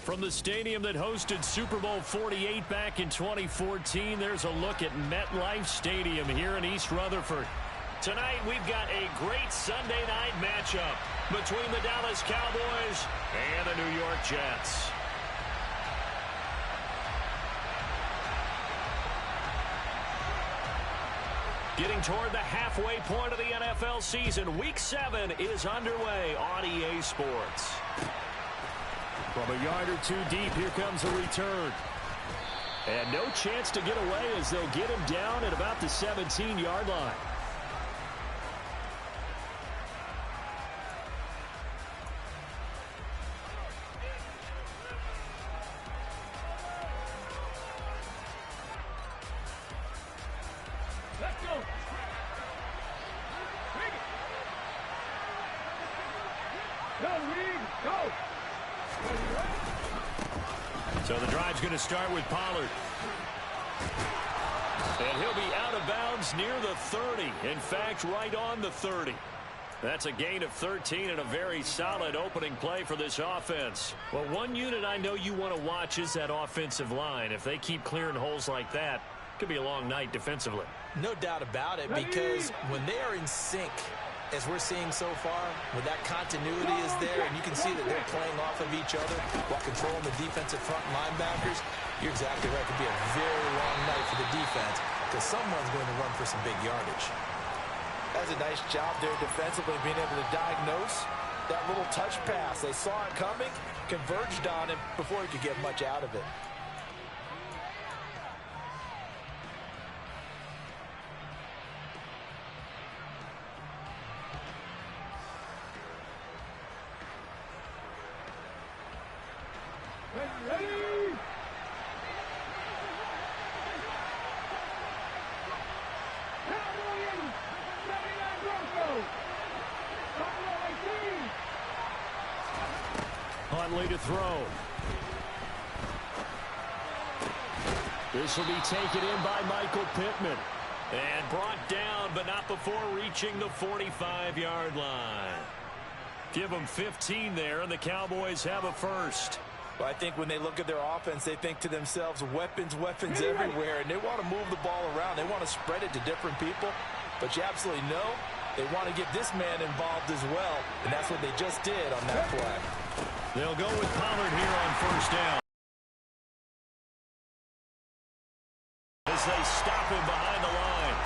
From the stadium that hosted Super Bowl 48 back in 2014, there's a look at MetLife Stadium here in East Rutherford. Tonight, we've got a great Sunday night matchup between the Dallas Cowboys and the New York Jets. Getting toward the halfway point of the NFL season, Week 7 is underway on EA Sports. From a yard or two deep, here comes a return. And no chance to get away as they'll get him down at about the 17-yard line. Let's go. Go. So the drive's going to start with Pollard. And he'll be out of bounds near the 30. In fact, right on the 30. That's a gain of 13 and a very solid opening play for this offense. Well, one unit I know you want to watch is that offensive line. If they keep clearing holes like that, it could be a long night defensively. No doubt about it, because when they are in sync, as we're seeing so far, when that continuity is there and you can see that they're playing off of each other while controlling the defensive front linebackers, you're exactly right. It could be a very long night for the defense because someone's going to run for some big yardage. That's a nice job there defensively, being able to diagnose that little touch pass. They saw it coming, converged on him before he could get much out of it. Ready. Cowboys, 79 Broncos. Huntley to throw. This will be taken in by Michael Pittman. And brought down, but not before reaching the 45-yard line. Give them 15 there, and the Cowboys have a first. Well, I think when they look at their offense, they think to themselves, weapons everywhere, and they want to move the ball around. They want to spread it to different people, but you absolutely know they want to get this man involved as well, and that's what they just did on that play. They'll go with Pollard here on first down. As they stop him behind the line.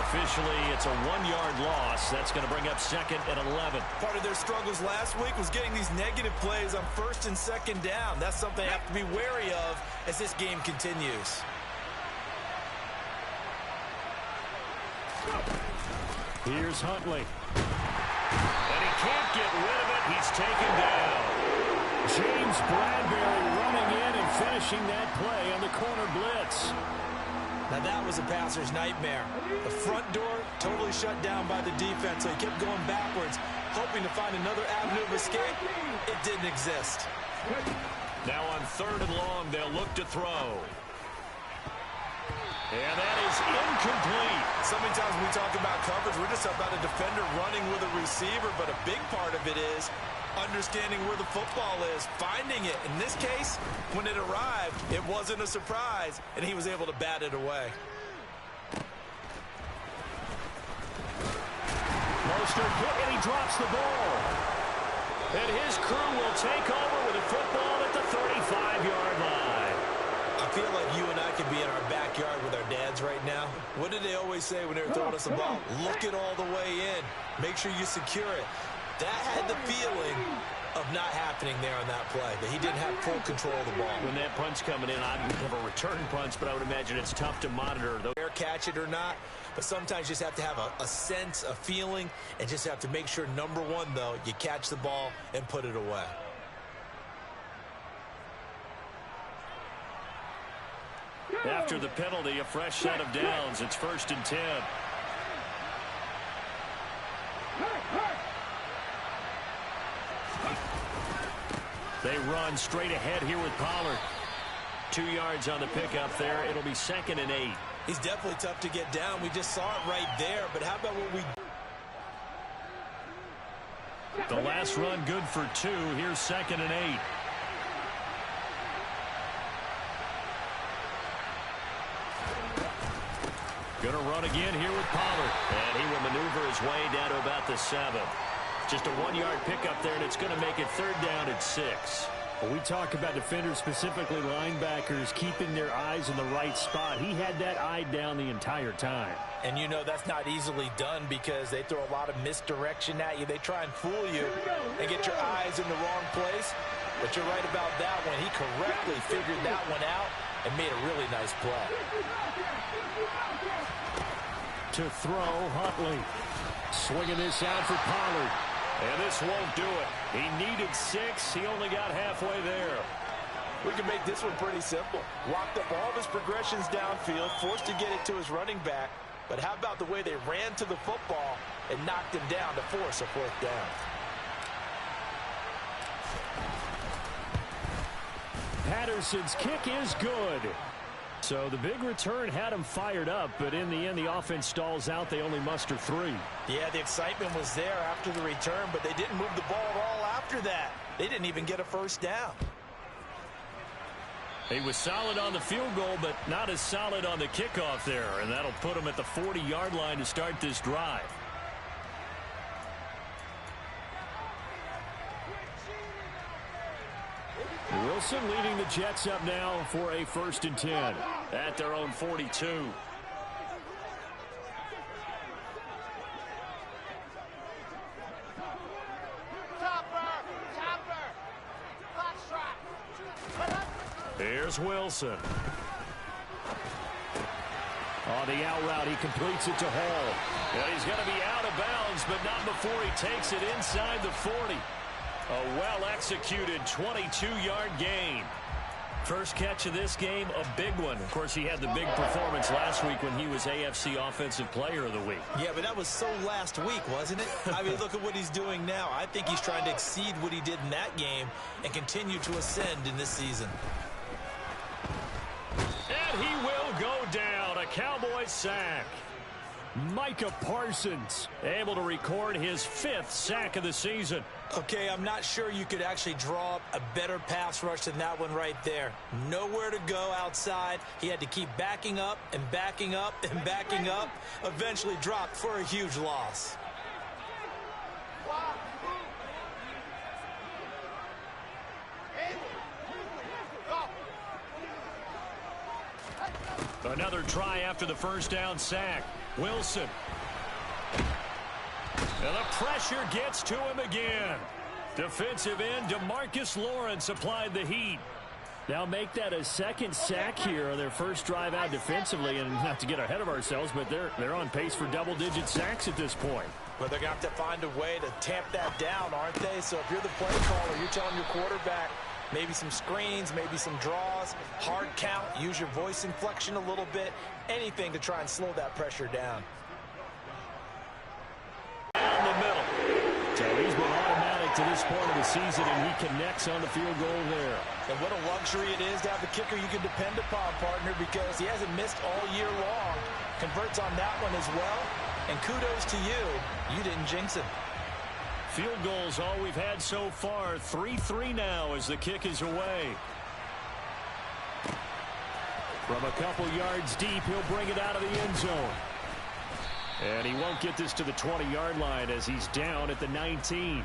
Officially, it's a 1-yard loss. That's going to bring up 2nd and 11. Part of their struggles last week was getting these negative plays on 1st and 2nd down. That's something they have to be wary of as this game continues. Here's Huntley. And he can't get rid of it. He's taken down. James Bradbury running in and finishing that play on the corner blitz. Now that was a passer's nightmare. The front door totally shut down by the defense, so he kept going backwards, hoping to find another avenue of escape. It didn't exist. Now on 3rd and long, they'll look to throw. And that is incomplete. So many times when we talk about coverage, we're just about a defender running with a receiver, but a big part of it is understanding where the football is, finding it. In this case, when it arrived, it wasn't a surprise, and he was able to bat it away. Mostert hit, and he drops the ball. And his crew will take over with a football at the 35-yard line. I feel like you and I could be in our backyard with our dads right now. What did they always say when they were throwing us a ball? Look it all the way in. Make sure you secure it. That had the feeling of not happening there on that play, that he didn't have full control of the ball. When that punch coming in, I would have a return punch, but I would imagine it's tough to monitor. Catch it or not, but sometimes you just have to have a sense, a feeling, and just have to make sure, number one, though, you catch the ball and put it away. After the penalty, a fresh set of downs. It's 1st and 10. They run straight ahead here with Pollard. 2 yards on the pickup there. It'll be 2nd and 8. He's definitely tough to get down. We just saw it right there, but how about what we... The last run good for 2. Here's 2nd and 8. Going to run again here with Pollard. And he will maneuver his way down to about the 7. Just a 1-yard pickup there, and it's going to make it 3rd down at 6. Well, we talk about defenders, specifically linebackers, keeping their eyes in the right spot. He had that eye down the entire time. And you know that's not easily done because they throw a lot of misdirection at you. They try and fool you and get your eyes in the wrong place. But you're right about that one. He correctly figured that one out and made a really nice play. To throw, Huntley. Swinging this out for Pollard. And this won't do it. He needed 6. He only got halfway there. We can make this one pretty simple. Locked up all of his progressions downfield, forced to get it to his running back. But how about the way they ran to the football and knocked him down to force a 4th down? Patterson's kick is good. So the big return had him fired up, but in the end, the offense stalls out. They only muster 3. Yeah, the excitement was there after the return, but they didn't move the ball at all after that. They didn't even get a 1st down. He was solid on the field goal, but not as solid on the kickoff there, and that'll put him at the 40-yard line to start this drive. Wilson leading the Jets up now for a 1st and 10 at their own 42. Here's Wilson. On the out route, he completes it to Hall. And he's going to be out of bounds, but not before he takes it inside the 40. A well-executed 22-yard gain. First catch of this game, a big one. Of course, he had the big performance last week when he was AFC Offensive Player of the Week. Yeah, but that was so last week, wasn't it? I mean, look at what he's doing now. I think he's trying to exceed what he did in that game and continue to ascend in this season. And he will go down. A Cowboys sack. Micah Parsons able to record his 5th sack of the season. Okay, I'm not sure you could actually draw up a better pass rush than that one right there. Nowhere to go outside. He had to keep backing up and backing up and backing up. Eventually dropped for a huge loss. Another try after the 1st down sack. Wilson. And the pressure gets to him again. Defensive end DeMarcus Lawrence applied the heat. Now make that a 2nd sack here on their first drive out defensively. And not to get ahead of ourselves, but they're on pace for double-digit sacks at this point. But they're going to have to find a way to tamp that down, aren't they? So if you're the play caller, you're telling your quarterback, maybe some screens, maybe some draws, hard count, use your voice inflection a little bit, anything to try and slow that pressure down. Down the middle. So he's been automatic to this point of the season, and he connects on the field goal there. And what a luxury it is to have a kicker you can depend upon, partner, because he hasn't missed all year long. Converts on that one as well. And kudos to you. You didn't jinx him. Field goals all we've had so far. 3-3 now as the kick is away. From a couple yards deep, he'll bring it out of the end zone. And he won't get this to the 20-yard line as he's down at the 19.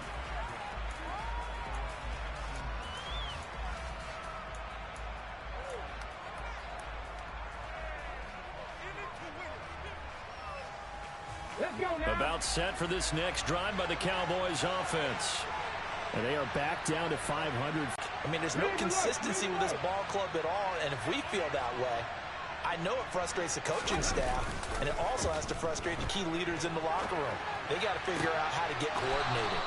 About set for this next drive by the Cowboys offense. And they are back down to 500. I mean, there's no consistency with this ball club at all, and if we feel that way, I know it frustrates the coaching staff, and it also has to frustrate the key leaders in the locker room. They got to figure out how to get coordinated.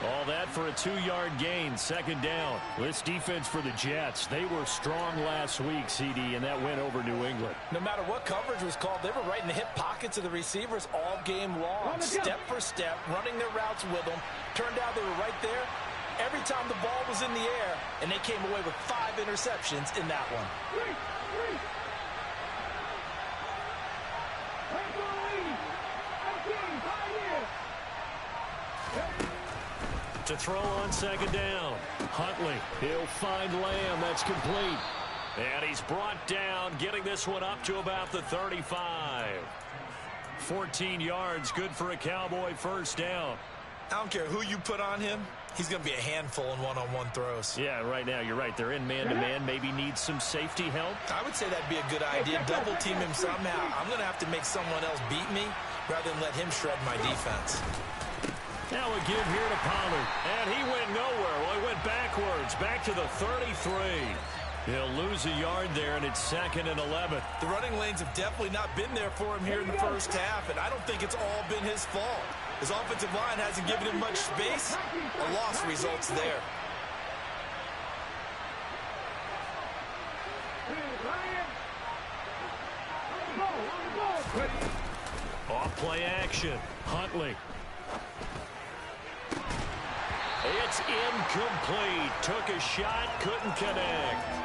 All that for a 2-yard gain, 2nd down. This defense for the Jets, they were strong last week, CD, and that went over New England. No matter what coverage was called, they were right in the hip pockets of the receivers all game long. Step for step, running their routes with them. Turned out they were right there every time the ball was in the air, and they came away with 5 interceptions in that one. To throw on 2nd down. Huntley, he'll find Lamb. That's complete. And he's brought down, getting this one up to about the 35. 14 yards, good for a Cowboy first down. I don't care who you put on him. He's going to be a handful in one-on-one throws. Yeah, right now you're right. They're in man-to-man. Maybe need some safety help. I would say that'd be a good idea. Double team him somehow. I'm going to have to make someone else beat me rather than let him shred my defense. Now a give here to Pollard. And he went nowhere. Well, he went backwards. Back to the 33. He'll lose a yard there, and it's 2nd and 11. The running lanes have definitely not been there for him here in the first half, and I don't think it's all been his fault. His offensive line hasn't given him much space. A loss results there. Off play action. Huntley. It's incomplete. Took a shot, couldn't connect.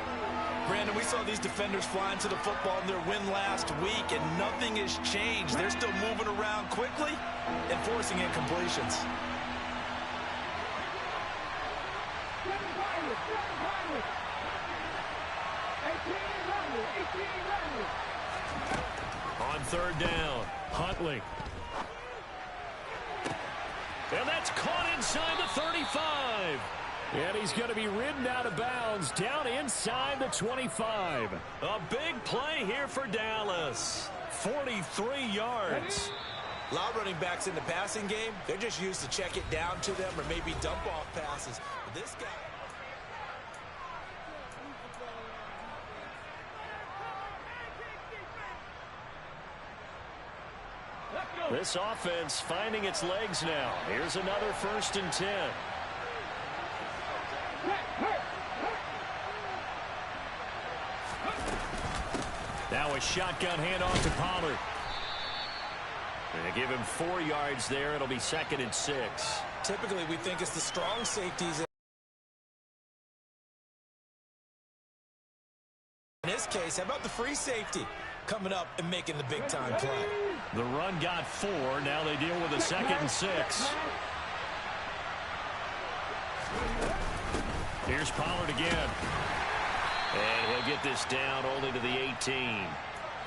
Brandon, we saw these defenders flying to the football in their win last week, and nothing has changed. They're still moving around quickly and forcing incompletions. On 3rd down, Huntley. And that's caught inside the 35. And he's going to be ridden out of bounds down inside the 25. A big play here for Dallas. 43 yards. A lot of running backs in the passing game, they're just used to check it down to them or maybe dump off passes. But this guy... This offense finding its legs now. Here's another 1st and 10. Now a shotgun handoff to Pollard. They give him 4 yards there. It'll be 2nd and 6. Typically, we think it's the strong safeties. In this case, how about the free safety coming up and making the big-time play? The run got 4. Now they deal with a 2nd and 6. Here's Pollard again. And he'll get this down only to the 18.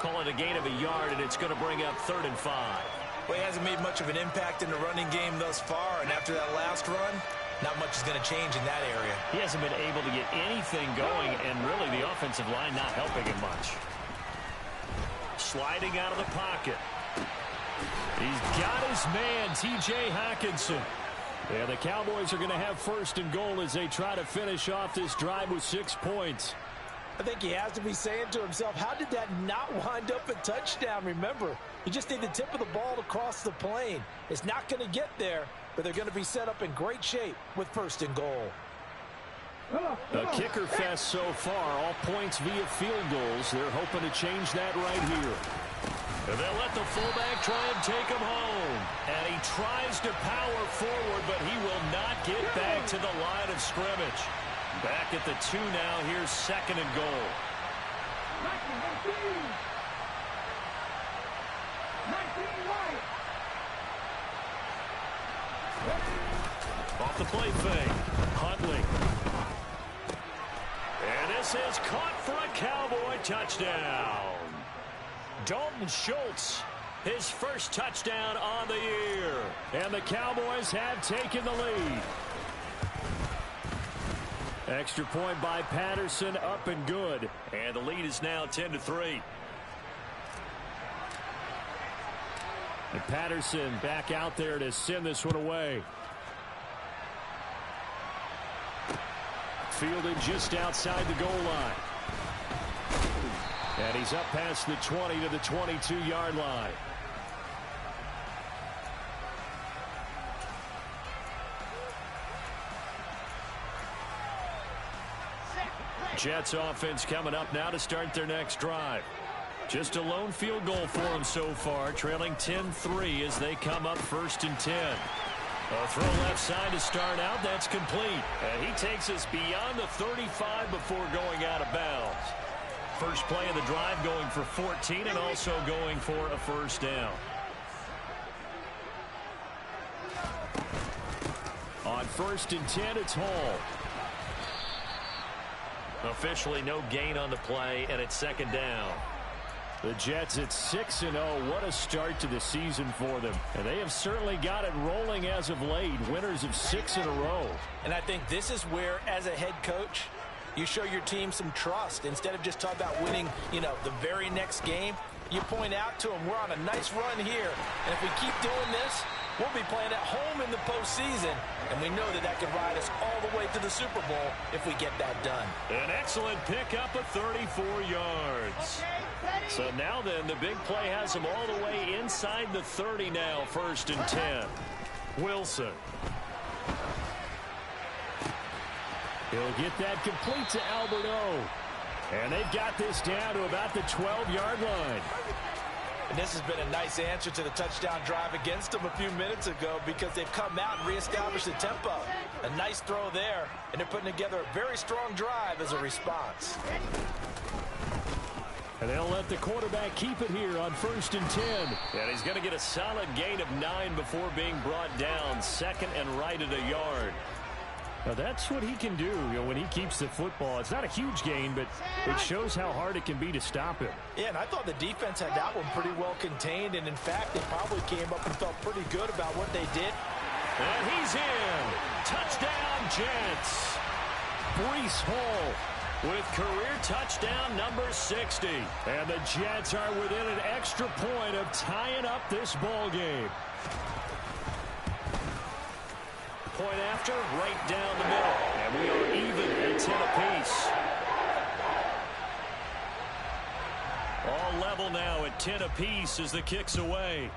Call it a gain of a yard, and it's going to bring up 3rd and 5. Well, he hasn't made much of an impact in the running game thus far, and after that last run, not much is going to change in that area. He hasn't been able to get anything going, and really the offensive line not helping him much. Sliding out of the pocket. He's got his man, T.J. Hockenson. And the Cowboys are going to have 1st and goal as they try to finish off this drive with 6 points. I think he has to be saying to himself, how did that not wind up a touchdown? Remember, you just need the tip of the ball to cross the plane. It's not going to get there, but they're going to be set up in great shape with 1st and goal. A kicker fest so far, all points via field goals. They're hoping to change that right here. And they'll let the fullback try and take him home. And he tries to power forward, but he will not get back to the line of scrimmage. Back at the 2 now. Here's 2nd and goal. Off the play fake. Huntley. And this is caught for a Cowboy touchdown. Dalton Schultz, his first touchdown on the year. And the Cowboys have taken the lead. Extra point by Patterson, up and good. And the lead is now 10-3. And Patterson back out there to send this one away. Fielded just outside the goal line. And he's up past the 20 to the 22-yard line. Jets offense coming up now to start their next drive. Just a lone field goal for them so far, trailing 10-3 as they come up 1st and 10. A throw left side to start out. That's complete. And he takes us beyond the 35 before going out of bounds. First play of the drive going for 14 and also going for a 1st down. On 1st and 10, it's Hall. Officially no gain on the play, and it's 2nd down. The Jets at 6-0. What a start to the season for them. And they have certainly got it rolling as of late. Winners of 6 in a row. And I think this is where, as a head coach, you show your team some trust. Instead of just talking about winning, the very next game, you point out to them, we're on a nice run here. And if we keep doing this, we'll be playing at home in the postseason. And we know that could ride us all the way to the Super Bowl if we get that done. An excellent pickup of 34 yards. So now then, the big play has them all the way inside the 30 now, 1st and 10. Wilson. He'll get that complete to Alberto. And they've got this down to about the 12-yard line. And this has been a nice answer to the touchdown drive against them a few minutes ago because they've come out and reestablished the tempo. A nice throw there, and they're putting together a very strong drive as a response. And they'll let the quarterback keep it here on 1st and 10. And he's going to get a solid gain of 9 before being brought down. 2nd and right at a yard. Now that's what he can do, when he keeps the football. It's not a huge gain, but it shows how hard it can be to stop him. Yeah, and I thought the defense had that one pretty well contained. And in fact, they probably came up and felt pretty good about what they did. And he's in. Touchdown, Jets. Breece Hall with career touchdown number 60. And the Jets are within an extra point of tying up this ball game. Point after, right down the middle. And we are even at 10 apiece. All level now at 10 apiece as the kick's away.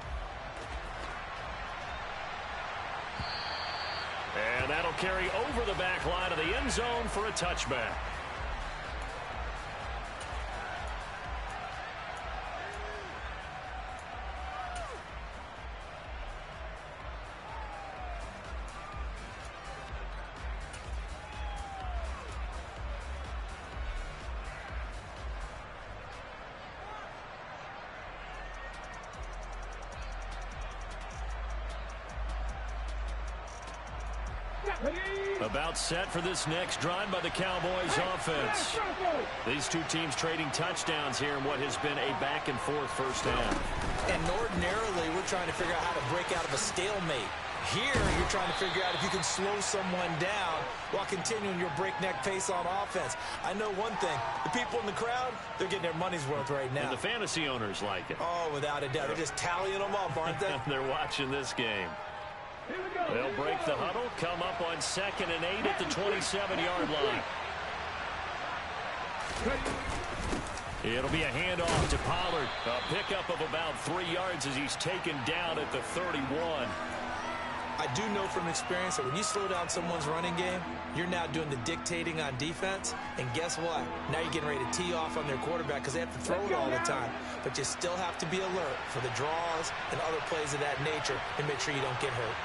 And that'll carry over the back line of the end zone for a touchback. About set for this next drive by the Cowboys offense. These two teams trading touchdowns here in what has been a back-and-forth first half. And ordinarily, we're trying to figure out how to break out of a stalemate. Here, you're trying to figure out if you can slow someone down while continuing your breakneck pace on offense. I know one thing. The people in the crowd, they're getting their money's worth right now. And the fantasy owners like it. Oh, without a doubt. They're just tallying them up, aren't they? They're watching this game. They'll break the huddle, come up on 2nd and 8 at the 27-yard line. It'll be a handoff to Pollard. A pickup of about 3 yards as he's taken down at the 31. I do know from experience that when you slow down someone's running game, you're now doing the dictating on defense. And guess what? Now you're getting ready to tee off on their quarterback because they have to throw it all the time. But you still have to be alert for the draws and other plays of that nature and make sure you don't get hurt.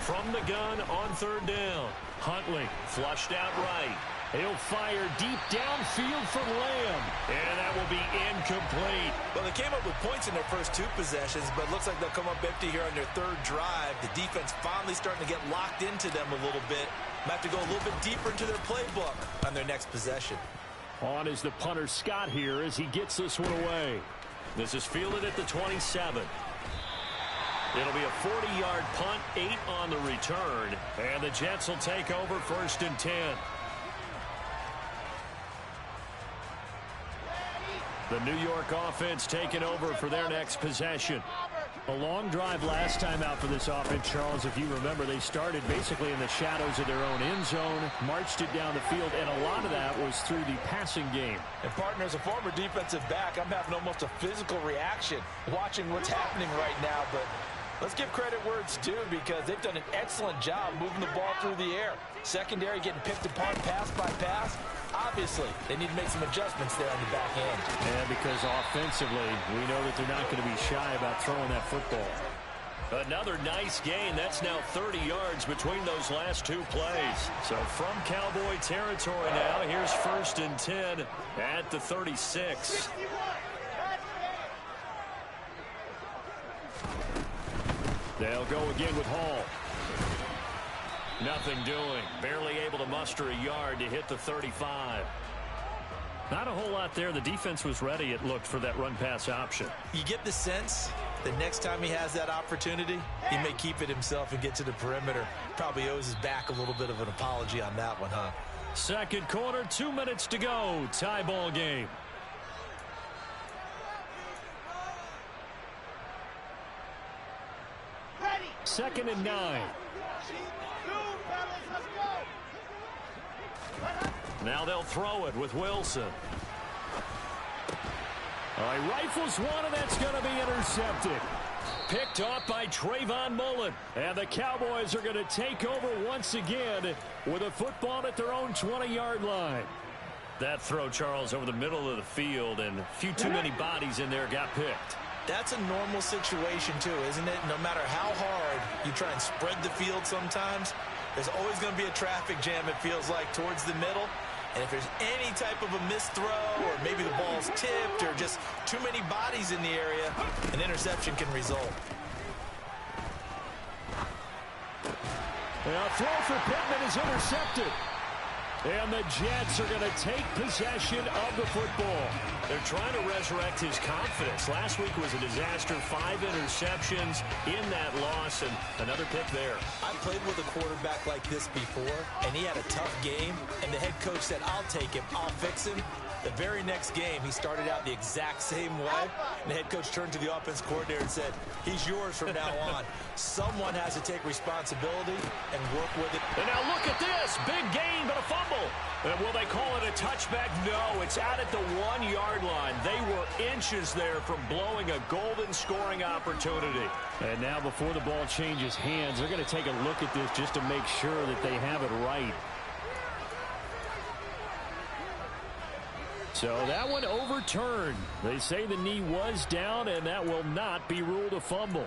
From the gun on 3rd down. Huntley flushed out right. He'll fire deep downfield for Lamb. And that will be incomplete. Well, they came up with points in their first 2 possessions, but it looks like they'll come up empty here on their 3rd drive. The defense finally starting to get locked into them a little bit. Might have to go a little bit deeper into their playbook on their next possession. On is the punter Scott here as he gets this one away. This is fielded at the 27. It'll be a 40-yard punt, 8 on the return. And the Jets will take over 1st and 10. The New York offense taking over for their next possession. A long drive last time out for this offense, Charles. If you remember, they started basically in the shadows of their own end zone, marched it down the field, and a lot of that was through the passing game. And, partner, as a former defensive back, I'm having almost a physical reaction watching what's happening right now. But let's give credit where it's due because they've done an excellent job moving the ball through the air. Secondary getting picked apart pass by pass. Obviously, they need to make some adjustments there on the back end. And because offensively, we know that they're not going to be shy about throwing that football. Another nice gain. That's now 30 yards between those last 2 plays. So from Cowboy territory now, here's 1st and 10 at the 36. They'll go again with Hall. Nothing doing. Barely able to muster a yard to hit the 35. Not a whole lot there. The defense was ready, it looked, for that run-pass option. You get the sense that next time he has that opportunity, he may keep it himself and get to the perimeter. Probably owes his back a little bit of an apology on that one, huh? Second quarter, 2 minutes to go. Tie ball game. Second and 9. Now they'll throw it with Wilson. He rifles one, and that's going to be intercepted. Picked off by Trayvon Mullen. And the Cowboys are going to take over once again with a football at their own 20-yard line. That throw, Charles, over the middle of the field, and a few too many bodies in there got picked. That's a normal situation, too, isn't it? No matter how hard you try and spread the field sometimes, there's always going to be a traffic jam, it feels like, towards the middle. And if there's any type of a missed throw, or maybe the ball's tipped, or just too many bodies in the area, an interception can result. A throw for Pittman is intercepted. And the Jets are going to take possession of the football. They're trying to resurrect his confidence. Last week was a disaster. 5 interceptions in that loss, and another pick there. I played with a quarterback like this before, and he had a tough game, and the head coach said, I'll take him, I'll fix him. The very next game, he started out the exact same way, and the head coach turned to the offense coordinator and said, he's yours from now on. Someone has to take responsibility and work with it. And now look at this. Big gain, but a fumble. And will they call it a touchback? No, it's out at the 1-yard line. They were inches there from blowing a golden scoring opportunity. And now before the ball changes hands, they're going to take a look at this just to make sure that they have it right. So that one overturned. They say the knee was down, and that will not be ruled a fumble.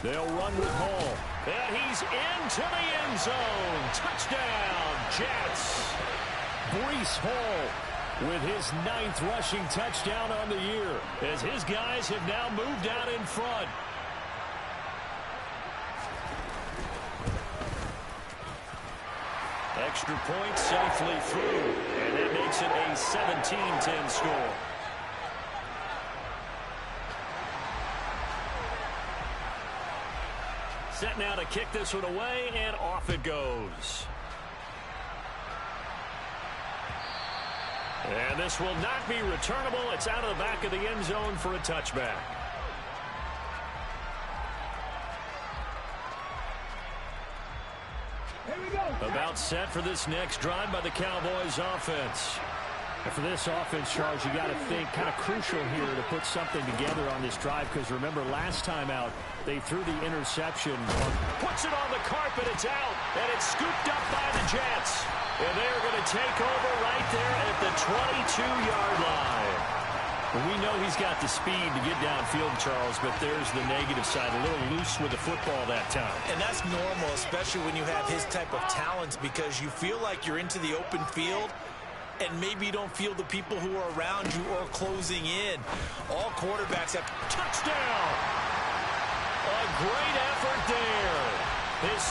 They'll run with Hall. And he's into the end zone. Touchdown, Jets. Breece Hall with his 9th rushing touchdown on the year, as his guys have now moved out in front. Extra point safely through, and that makes it a 17-10 score. Set now to kick this one away, and off it goes. And this will not be returnable. It's out of the back of the end zone for a touchback. Here we go. About set for this next drive by the Cowboys offense. And for this offense, Charles, you got to think kind of crucial here to put something together on this drive, because remember last time out they threw the interception. Puts it on the carpet, it's out, and it's scooped up by the Jets. And they're going to take over right there at the 22-yard line. Well, we know he's got the speed to get downfield, Charles, but there's the negative side, a little loose with the football that time. And that's normal, especially when you have his type of talents, because you feel like you're into the open field, and maybe you don't feel the people who are around you or closing in. All quarterbacks have touchdown. A great effort there. His